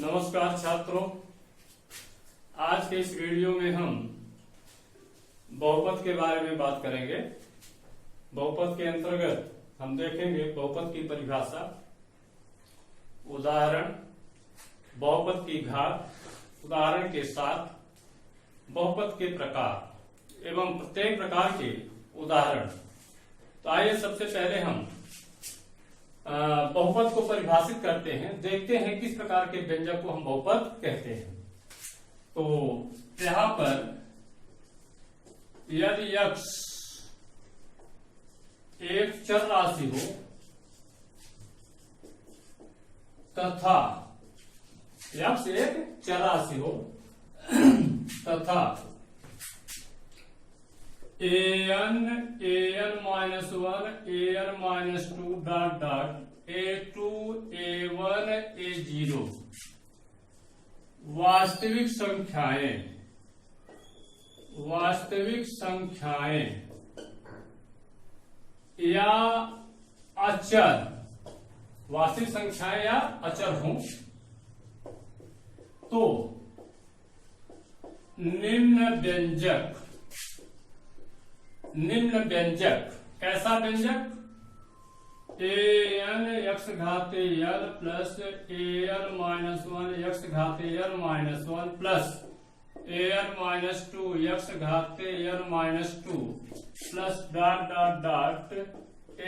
नमस्कार छात्रों, आज के इस वीडियो में हम बहुपद के बारे में बात करेंगे। बहुपद के अंतर्गत हम देखेंगे बहुपद की परिभाषा, उदाहरण, बहुपद की घात, उदाहरण के साथ बहुपद के प्रकार एवं प्रत्येक प्रकार के उदाहरण। तो आइए सबसे पहले हम बहुपद को परिभाषित करते हैं, देखते हैं किस प्रकार के व्यंजक को हम बहुपद कहते हैं। तो यहां पर यदि x एक चर राशि हो तथा x एक चर राशि हो तथा an-1 an-2 a2 a1 a0 वास्तविक संख्याएं या अचर, वास्तविक संख्याएं या अचर हों तो निम्न व्यंजक कैसा व्यंजक an x घाते l plus an-1 x घाते l-1 plus an-2 x घाते l-2 plus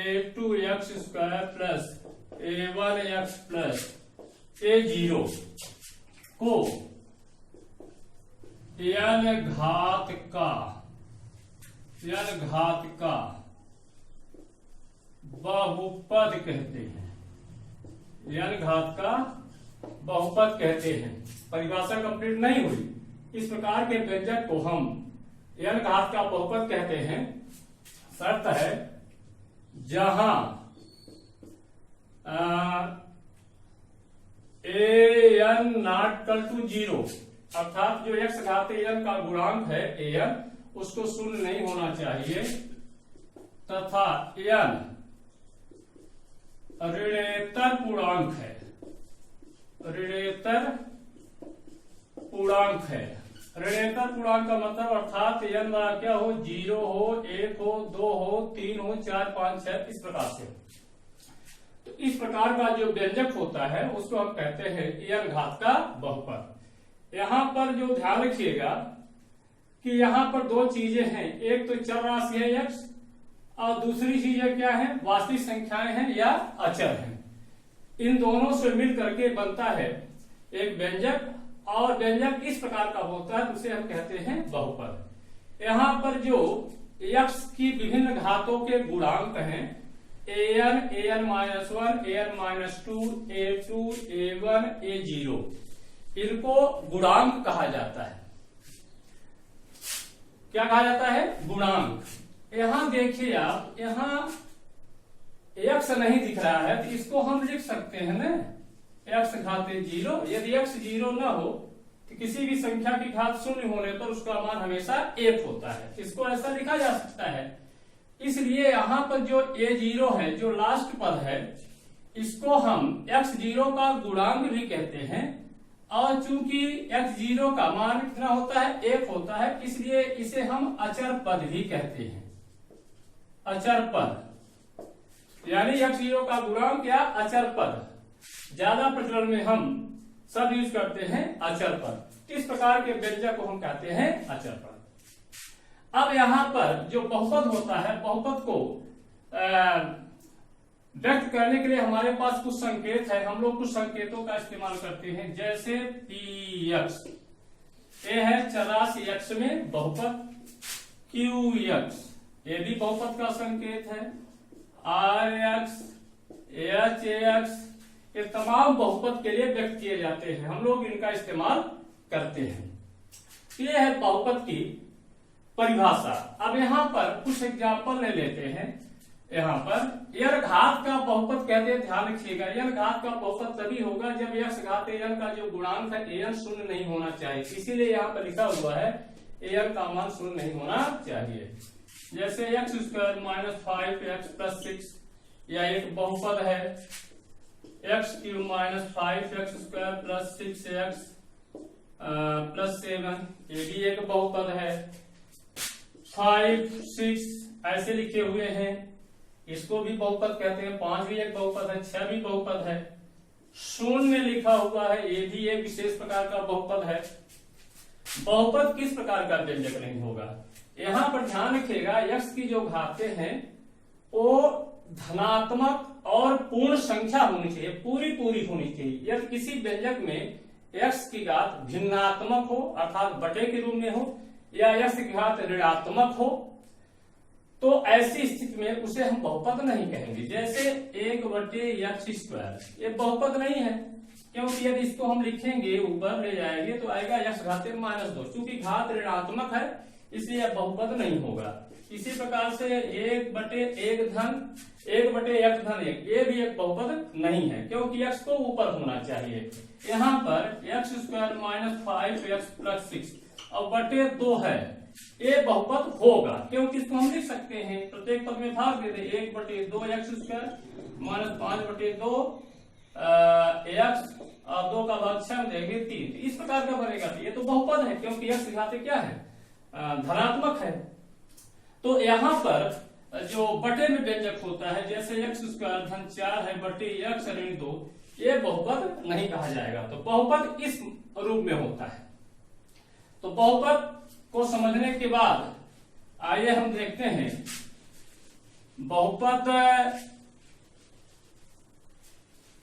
a2 x square plus a1 x plus a0 को n घात का बहुपद कहते हैं। n घात का बहुपद कहते हैं। परिभाषा कंप्लीट नहीं हुई। इस प्रकार के व्यंजक को हम n घात का बहुपद कहते हैं। शर्त है जहां an नॉट इक्वल टू 0, अर्थात जो x घाते n का गुणांक है an उसको शून्य नहीं होना चाहिए तथा n ऋणेतर पूर्णांक है। ऋणेतर पूर्णांक का मतलब अर्थात n बड़ा क्या हो, 0 हो, 1 हो, 2 हो, 3 हो, 4, 5, 6 इस प्रकार से। तो इस प्रकार का जो व्यंजक होता है उसको हम कहते हैं n घात का बहुपद। यहां पर जो ध्यान रखिएगा कि यहां पर दो चीजें हैं, एक तो चर राशि है x और दूसरी चीजें क्या है, वास्तविक संख्याएं हैं या अचर हैं। इन दोनों से मिल करके बनता है एक व्यंजक, और व्यंजक इस प्रकार का होता है उसे हम कहते हैं बहुपद। यहाँ पर जो x की विभिन्न घातों के गुणांक हैं an, an-1, an-2, a2, a1, a0, इनको गुणांक कहा जाता है। क्या कहा जाता है? गुणांक। यहां देखिए आप, यहां x नहीं दिख रहा है तो इसको हम लिख सकते हैं ना, x घाते 0। यदि x 0 न हो तो किसी भी संख्या की घात शून्य होने पर उसका मान हमेशा 1 होता है। इसको ऐसा लिखा जा सकता है। इसलिए यहां पर जो a0 है, जो लास्ट पद है, इसको हम x0 का गुणांक भी कहते हैं। और चूंकि x0 का मान कितना होता है, 1 होता है, इसलिए इसे हम अचर पद भी कहते हैं। अचर पद यानी x0 का गुणांक या अचर पद, ज्यादा प्रचलन में हम सब यूज करते हैं अचर पद। इस प्रकार के व्यंजक को हम कहते हैं अचर पद। अब यहां पर जो बहुपद होता है, बहुपद को व्यक्त करने के लिए हमारे पास कुछ संकेत है। हम लोग कुछ संकेतों का इस्तेमाल करते हैं, जैसे px, ये है चर राशि x में बहुपद, qx ये भी बहुपद का संकेत है, rx, hx ये तमाम बहुपद के लिए व्यक्त किए जाते हैं। हम लोग इनका इस्तेमाल करते हैं। ये है बहुपद की परिभाषा। अब यहाँ पर कुछ एग्जाम्पल ले लेते हैं। यहाँ पर n घात का बहुपद कहते हैं, ध्यान रखिएगा, n घात का बहुपद तभी होगा जब x घाते n का जो गुणांक है an शून्य नहीं होना चाहिए। इसीलिए यहाँ पर लिखा हुआ है an का मान शून्य नहीं होना चाहिए। जैसे x² -5x + 6 यह एक बहुपद है। X cube minus 5x square plus 6x plus 7, ये भी एक बहुपद है। 5, 6 ऐसे लिखे हुए हैं, इसको भी बहुपद कहते हैं। 5 भी एक बहुपद है, 6 भी बहुपद है। शून्य में लिखा हुआ है, ये भी एक विशेष प्रकार का बहुपद है। बहुपद किस प्रकार का व्यंजक नहीं होगा? यहां पर ध्यान रखिएगा, x की जो घातें हैं वो धनात्मक और पूर्ण संख्या होनी चाहिए, पूरी पूरी होनी चाहिए। यदि किसी व्यंजक में x की घात भिन्नात्मक हो अर्थात बटे के रूप में हो, या x की घात ऋणात्मक हो, तो ऐसी स्थिति में उसे हम बहुपद नहीं कहेंगे। जैसे 1/x², ये बहुपद नहीं है, क्योंकि यदि इसको हम लिखेंगे ऊपर ले जाएंगे तो आएगा x घाते -2। चूंकि घात ऋणात्मक है इसलिए यह बहुपद नहीं होगा। इसी प्रकार से 1/1 धन 1/x धन 1, ये भी एक बहुपद नहीं है, क्योंकि x को ऊपर होना चाहिए। यहाँ पर x² - 5x + 6 और बटे 2 है, ये बहुपद होगा, क्योंकि इसको हम लिख सकते हैं प्रत्येक पद में भाग दे दे 1/2x² - 5/2 x और 2 का भाग 6 में देंगे 3। इस प्रकार का बनेगा, ये तो बहुपद है, क्योंकि x घाते क्या है? धनात्मक है। तो यहाँ पर जो बटे में व्यंजक होता है, जैसे x² धन 4 है बटे x ऋण 2, ये बहुपद नहीं कहा जाएगा। तो बहुपद इस रूप में होता है। तो बहुपद को समझने के बाद आइए हम देखते हैं बहुपद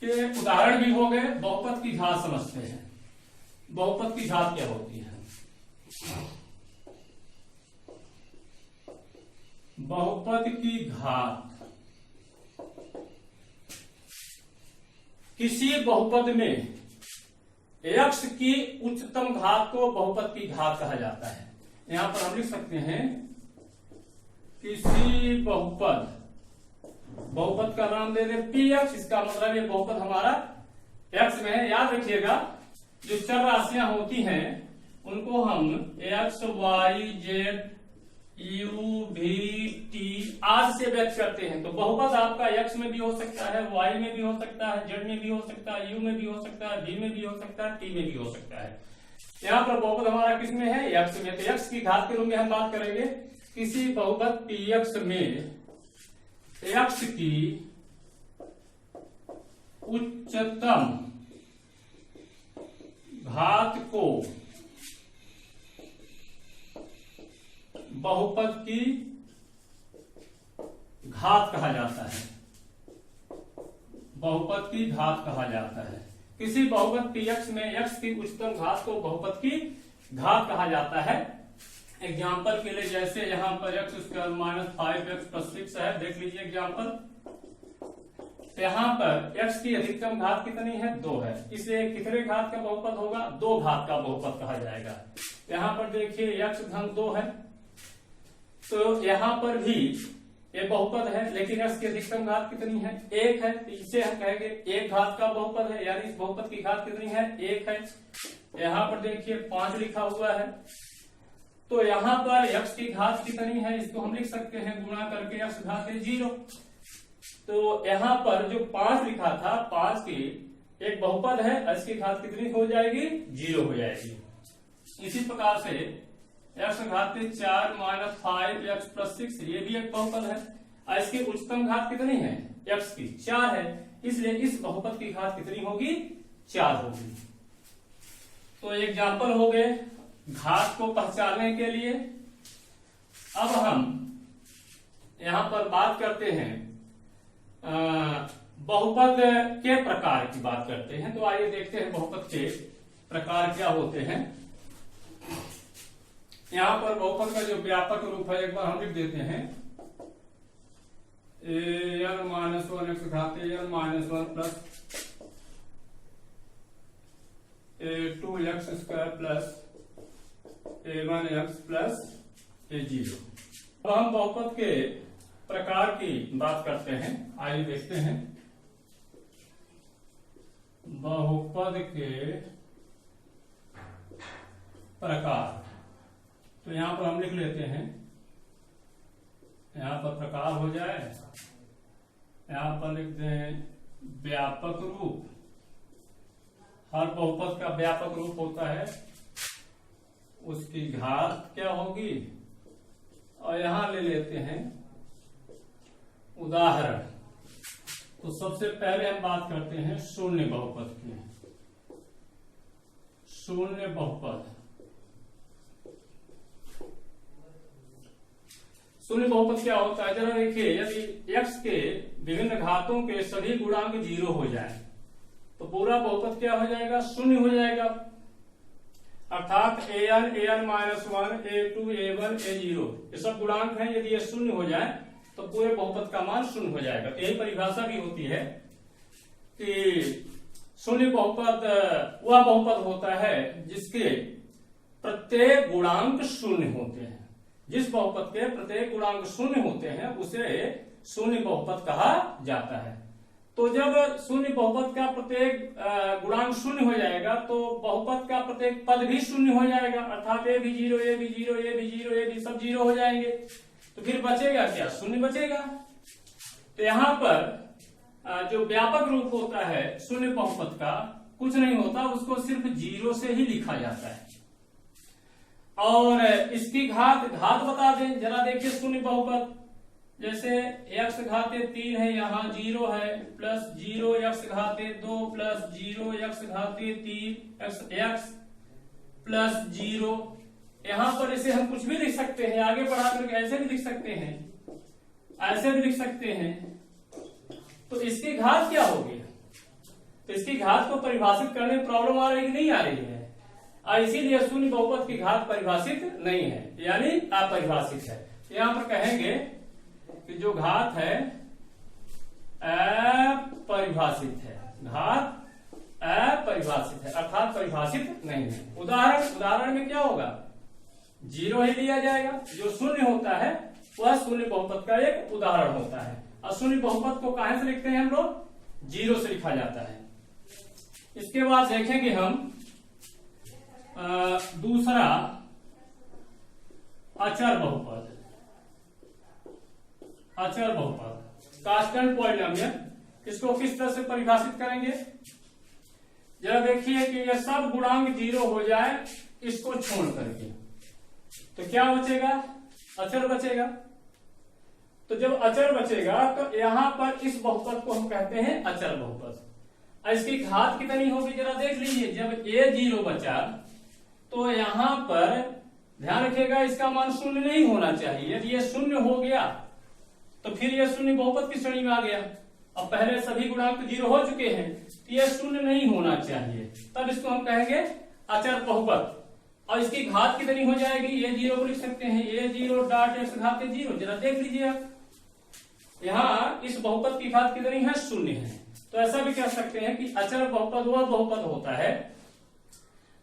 के उदाहरण भी हो गए। बहुपद की घात समझते हैं। बहुपद की घात क्या होती है? बहुपद की घात किसी बहुपद में x की उच्चतम घात को बहुपद की घात कहा जाता है। यहां पर हम लिख सकते हैं किसी बहुपद, बहुपद का नाम दे दे px, इसका मतलब ये बहुपद हमारा x में है। याद रखिएगा, जो चर राशियां होती हैं उनको हम x, y, z, u, v, t आदि से व्यक्त करते हैं। तो बहुपद आपका x में भी हो सकता है, y में भी हो सकता है, z में भी हो सकता है, u में भी हो सकता है, v में भी हो सकता है, t में भी हो सकता है। यहाँ पर बहुपद हमारा किस में है? x में। तो x की घात के रूप में हम बात करेंगे किसी बहुपद px में x की उच्चतम घात को बहुपद की घात कहा जाता है। बहुपद की घात कहा जाता है। किसी बहुपद px में x की उच्चतम घात को बहुपद की घात कहा जाता है। एग्जाम्पल के लिए, जैसे यहाँ पर x² - 5x + 6 है, देख लीजिए एग्जाम्पल। यहाँ पर x की अधिकतम घात कितनी है? 2 है, इसलिए कितने घात का बहुपद होगा? 2 घात का बहुपद कहा जाएगा। यहाँ पर देखिए x धन 2 है, तो यहाँ पर भी ये बहुपद है, लेकिन x की अधिकतम घात कितनी है? 1 है, तो इसे हम कहेंगे 1 घात का बहुपद है, यानी इस बहुपद की घात कितनी है? 1 है। यहाँ पर देखिए 5 लिखा हुआ है, तो यहाँ पर x की घात कितनी है? इसको हम लिख सकते हैं गुणा करके x घाते 0। तो यहाँ पर जो 5 लिखा था, 5 की एक बहुपद है, x की घात कितनी हो जाएगी? 0 हो जाएगी। इसी प्रकार से x घाते 4 - 5x + 6, ये भी एक बहुपद है, और इसकी उच्चतम घात कितनी है? x की 4 है, इसलिए इस बहुपद की घात कितनी होगी? 4 होगी। तो एग्जाम्पल हो गए घात को पहचानने के लिए। अब हम यहां पर बात करते हैं बहुपद के प्रकार की बात करते हैं। तो आइए देखते हैं बहुपद के प्रकार क्या होते हैं। यहाँ पर बहुपद का जो व्यापक रूप है एक बार हम लिख देते हैं, a(n-1) घाते n-1 plus a2x² plus a1x plus a0। अब हम बहुपद के प्रकार की बात करते हैं। आइए देखते हैं बहुपद के प्रकार। तो यहां पर हम लिख लेते हैं, यहां पर प्रकार हो जाए, यहां पर लिख दें व्यापक रूप, हर बहुपद का व्यापक रूप होता है, उसकी घात क्या होगी। और यहां ले लेते हैं उदाहरण। तो सबसे पहले हम बात करते हैं शून्य बहुपद की। शून्य बहुपद, शून्य बहुपद क्या होता है जरा देखिए। यदि x के विभिन्न घातों के सभी गुणांक 0 हो जाए तो पूरा बहुपद क्या हो जाएगा, शून्य हो जाएगा। अर्थात an, an-1, a2, a1, a0 ये सब गुणांक हैं। यदि ये शून्य हो जाए तो पूरे बहुपद का मान शून्य हो जाएगा। तो यही परिभाषा भी होती है कि शून्य बहुपद वह बहुपद होता है जिसके प्रत्येक गुणांक शून्य होते हैं। जिस बहुपद के प्रत्येक गुणांक शून्य होते हैं उसे शून्य बहुपद कहा जाता है। तो जब शून्य बहुपद का प्रत्येक गुणांक शून्य हो जाएगा तो बहुपद का प्रत्येक पद भी शून्य हो जाएगा। अर्थात ए भी 0, ए भी 0, ए भी 0, ए भी सब 0 हो जाएंगे। तो फिर बचेगा क्या, शून्य बचेगा। तो यहाँ पर जो व्यापक रूप होता है शून्य बहुपद का कुछ नहीं होता, उसको सिर्फ 0 से ही लिखा जाता है। और इसकी घात बता दें जरा देखिए। शून्य बहुपद जैसे x घाते 3 है, यहाँ 0 है, plus 0 x घाते 2 plus 0 x घाते 3 x plus 0। यहाँ पर इसे हम कुछ भी लिख सकते हैं, आगे बढ़ा करके ऐसे भी लिख सकते हैं, ऐसे भी लिख सकते हैं। तो इसकी घात क्या होगी। तो इसकी घात को परिभाषित करने में प्रॉब्लम आ रही है कि नहीं आ रही है। और इसीलिए शून्य बहुपद की घात परिभाषित नहीं है, यानी अपरिभाषित है। यहां पर कहेंगे कि जो घात है अपरिभाषित है, घात अपरिभाषित है, अर्थात परिभाषित नहीं है। उदाहरण में क्या होगा, 0 ही लिया जाएगा। जो शून्य होता है वह शून्य बहुपद का एक उदाहरण होता है। और शून्य बहुपद को कहां से लिखते हैं हम लोग, 0 से लिखा जाता है। इसके बाद देखेंगे हम दूसरा अचर बहुपद। अचर बहुपद कांस्टेंट पॉलिनोमियल, इसको किस तरह से परिभाषित करेंगे जरा देखिए कि ये सब गुणांक 0 हो जाए इसको छोड़ करके, तो क्या बचेगा, अचर बचेगा। तो जब अचर बचेगा तो यहां पर इस बहुपद को हम कहते हैं अचर बहुपद। इसकी घात कितनी होगी जरा देख लीजिए। जब a 0 बचा तो यहां पर ध्यान रखिएगा इसका मान शून्य नहीं होना चाहिए। यदि ये शून्य हो गया तो फिर ये शून्य बहुपद की श्रेणी में आ गया। अब पहले सभी गुणांक 0 हो चुके हैं तो ये शून्य नहीं होना चाहिए, तब इसको हम कहेंगे अचर बहुपद। और इसकी घात कितनी हो जाएगी, ये 0 को लिख सकते हैं, ये 0 डॉट x घाते 0। जरा देख लीजिए आप, यहाँ इस बहुपद की घात कितनी है, शून्य है। तो ऐसा भी कह सकते हैं कि अचर बहुपद वह बहुपद होता है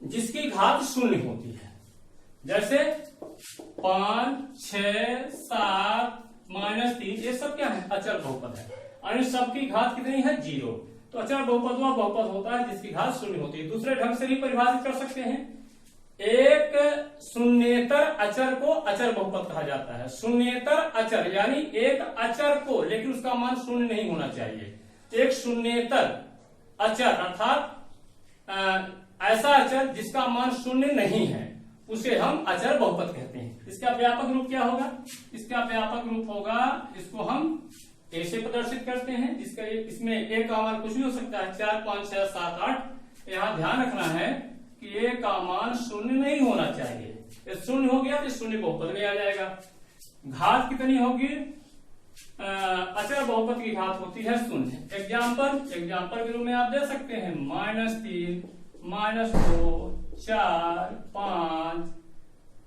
जिसकी घात शून्य होती है। जैसे 5, 6, 7, -3 ये सब क्या है, अचर बहुपद है। और इन सबकी घात कितनी है, 0। तो अचर बहुपद वह बहुपद होता है जिसकी घात शून्य होती है। दूसरे ढंग से भी परिभाषित कर सकते हैं, एक शून्येतर अचर को अचर बहुपद कहा जाता है। शून्येतर अचर यानी एक अचर को, लेकिन उसका मान शून्य नहीं होना चाहिए। एक शून्येतर अचर अर्थात ऐसा अचर जिसका मान शून्य नहीं है उसे हम अचर बहुपद कहते हैं। इसका व्यापक रूप क्या होगा, इसका व्यापक रूप होगा, इसको हम ए से प्रदर्शित करते हैं, जिसका इसमें ए का मान कुछ भी हो सकता है, 4, 5, 6, 7, 8। यहाँ ध्यान रखना है कि ए का मान शून्य नहीं होना चाहिए। ये शून्य हो गया तो शून्य बहुपद में आ जाएगा। घात कितनी होगी, अचर बहुपद की घात होती है शून्य। एग्जाम्पल के रूप में आप दे सकते हैं, -3, -2, 4, 5,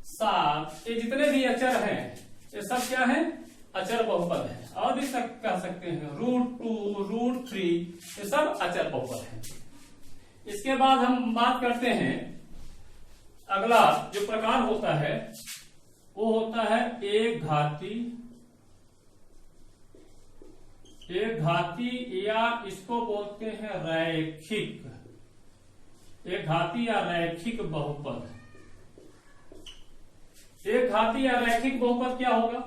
7 ये जितने भी अचर हैं ये सब क्या है, अचर बहुपद है। और भी कह सकते हैं √2, √3 ये सब अचर बहुपद है। इसके बाद हम बात करते हैं अगला जो प्रकार होता है वो होता है एक घाती या इसको बोलते हैं रैखिक, एक घाती या रैखिक बहुपद। एक घाती या रैखिक बहुपद क्या होगा,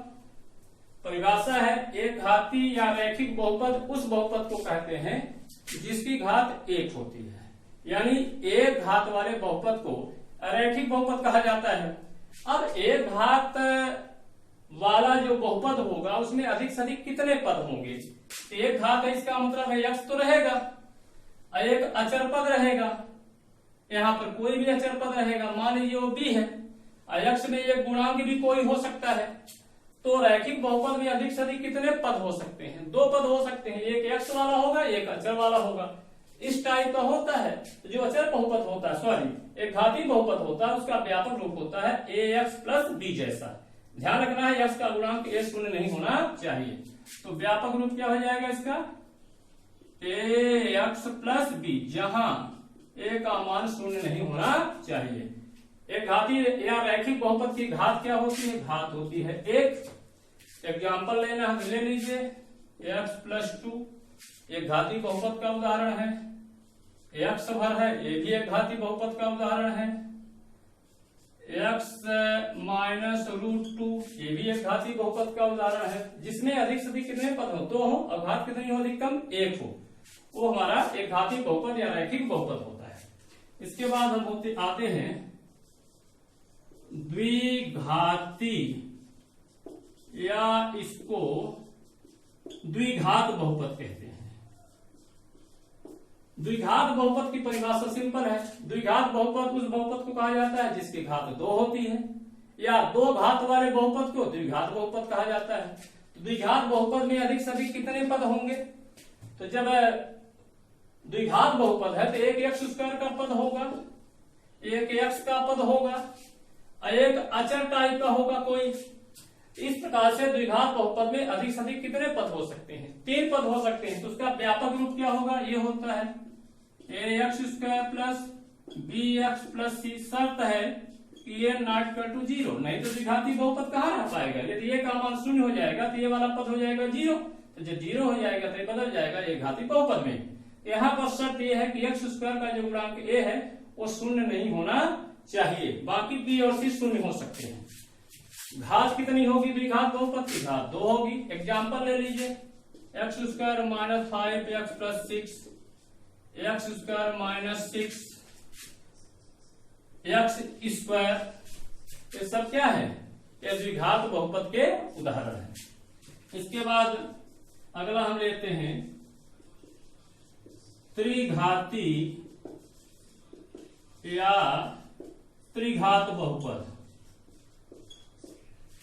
परिभाषा है, एक घाती या रैखिक बहुपद उस बहुपद को कहते हैं जिसकी घात 1 होती है। यानी एक घात वाले बहुपद को रैखिक बहुपद कहा जाता है। अब एक घात वाला जो बहुपद होगा उसमें अधिक से अधिक कितने पद होंगे? एक घात है, इसका मतलब है x तो रहेगा, एक अचर पद रहेगा, यहाँ पर कोई भी अचर पद रहेगा, मान लीजिए वो b है, x में एक गुणांक भी कोई हो सकता है। तो रैखिक बहुपद में अधिक से अधिक कितने पद हो सकते हैं? 2 पद हो सकते हैं, एक x वाला होगा, एक अचर वाला होगा। इस टाइप का होता है। तो जो अचर बहुपद होता है, सॉरी एक घाती बहुपद होता है, उसका व्यापक रूप होता है ax प्लस b जैसा। ध्यान रखना है x का गुणांक a शून्य नहीं होना चाहिए। तो व्यापक रूप क्या हो जाएगा इसका? ax प्लस b, जहां a का मान शून्य नहीं होना चाहिए। एक घाती या रैखिक बहुपद की घात क्या होती है? घात होती है 1। एग्जाम्पल ले लीजिए, x प्लस 2 एक घाती बहुपद का उदाहरण है। x भर है, ये भी एक घाती बहुपद का उदाहरण है। x माइनस रूट 2 ये भी एक घाती बहुपद का उदाहरण है, जिसमें अधिक से अधिक कितने पद हो? 2 हो, और घात कितनी हो? अधिकतम 1 हो। वो हमारा एक घाती बहुपद या रैखिक बहुपद होता है। इसके बाद हम आते हैं द्विघाती, या इसको द्विघात बहुपद कहते हैं। द्विघात बहुपद की परिभाषा सिंपल है। द्विघात बहुपद उस बहुपद को कहा जाता है जिसकी घात 2 होती है, या 2 घात वाले बहुपद को द्विघात बहुपद कहा जाता है। तो द्विघात बहुपद में अधिक से अधिक कितने पद होंगे? तो जब द्विघात बहुपद है तो एक x स्क्वायर का पद होगा, एक x का पद होगा, और एक अचर टाइप का होगा कोई। इस प्रकार से द्विघात बहुपद में अधिक से अधिक कितने पद हो सकते हैं? 3 पद हो सकते हैं। तो उसका व्यापक रूप क्या होगा? ये होता है ax square plus bx plus c। शर्त है कि ये नॉट इक्वल टू 0, नहीं तो द्विघाती बहुपद कहाँ रह पाएगा? यदि ये का मान 0 हो जाएगा तो ये वाला पद हो जाएगा 0, तो जब 0 हो जाएगा तो ये बदल जाएगा एक घाती बहुपद में। यहाँ पर शर्त ये है कि x स्क्वायर का जो गुणांक a है वो 0 नहीं होना चाहिए, बाकी b और c 0 हो सकते हैं। घात कितनी होगी द्विघात बहुपद की? घात 2 होगी। एग्जाम्पल ले लीजिए, x square minus 5x plus 6, x square minus 6 x square, ये सब क्या है? ये द्विघात बहुपद के उदाहरण है। इसके बाद अगला हम लेते हैं त्रिघाती या त्रिघात बहुपद।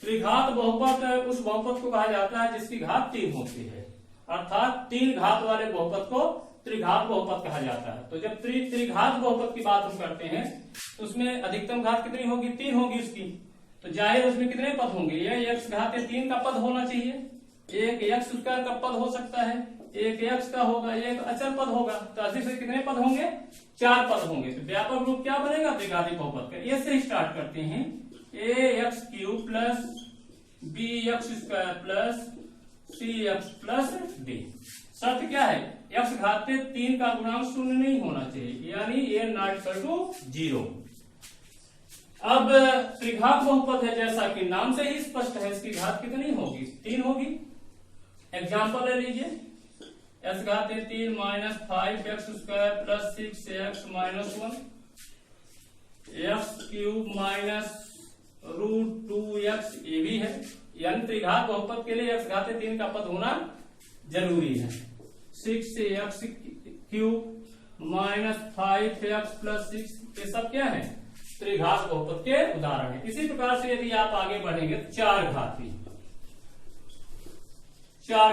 त्रिघात बहुपद उस बहुपद को कहा जाता है जिसकी घात 3 होती है, अर्थात 3 घात वाले बहुपद को त्रिघात बहुपद कहा जाता है। तो जब त्रिघात बहुपद की बात हम करते हैं तो उसमें अधिकतम घात कितनी होगी? 3 होगी उसकी। तो जाहिर उसमें कितने पद होंगे? ये x घात 3 का पद होना चाहिए, एक x स्क्वायर का पद हो सकता है, एक x का होगा, एक अचर पद होगा। तो अधिक से कितने पद होंगे? 4 पद होंगे। तो व्यापक रूप क्या बनेगा द्विघाती बहुपद का? ये से स्टार्ट करते हैं, ax cube plus bx square plus cx plus d। शर्त क्या है? x घात 3 का गुणांक 0 नहीं होना चाहिए, यानी a नॉट इक्वल टू 0। अब त्रिघात बहुपद है, जैसा कि नाम से ही स्पष्ट है, इसकी घात कितनी होगी? 3 होगी। एग्जाम्पल ले लीजिए, x घात 3 minus 5x square plus 6x minus 1, x cube minus root 2x, ये भी है। यानी त्रिघात बहुपद के लिए x घात 3 का पद होना जरूरी है। 6x cube minus 5x plus 6, ये सब क्या है? त्रिघात बहुपद के उदाहरण है। इसी प्रकार से यदि आप आगे बढ़ेंगे तो चार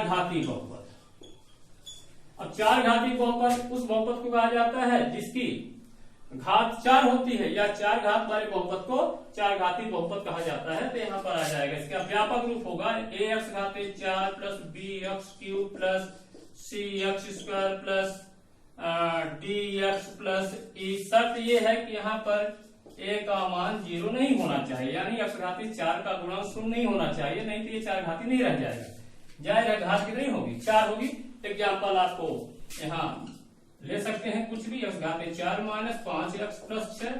घाती बहुपद। अब चार घाती बहुपद उस बहुपद को कहा जाता है जिसकी घात 4 होती है, या 4 घात वाले बहुपद को चार घाती बहुपद कहा जाता है। तो यहाँ पर आ जाएगा, इसका व्यापक रूप होगा ax घात 4 plus bx cube plus cx square plus dx plus e। शर्त ये है कि यहाँ पर a का मान 0 नहीं होना चाहिए, यानी x घाती 4 का गुणांक 0 नहीं होना चाहिए, नहीं तो ये 4 घाती नहीं रह जाएगा। जाएगा घात कितनी होगी? 4 होगी। एग्जाम्पल आपको यहाँ ले सकते हैं कुछ भी, x घात 4 माइनस 5x प्लस 6,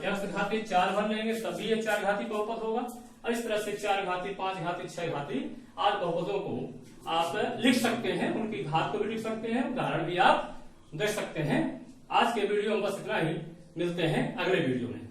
x घात 4 भर लेंगे तभी ये 4 घाती बहुपद होगा। और इस तरह से 4 घाती, 5 घाती, 6 घाती आदि बहुपदों को आप लिख सकते हैं, उनकी घात को भी लिख सकते हैं, उदाहरण भी आप दे सकते हैं। आज के वीडियो में बस इतना ही, मिलते हैं अगले वीडियो में।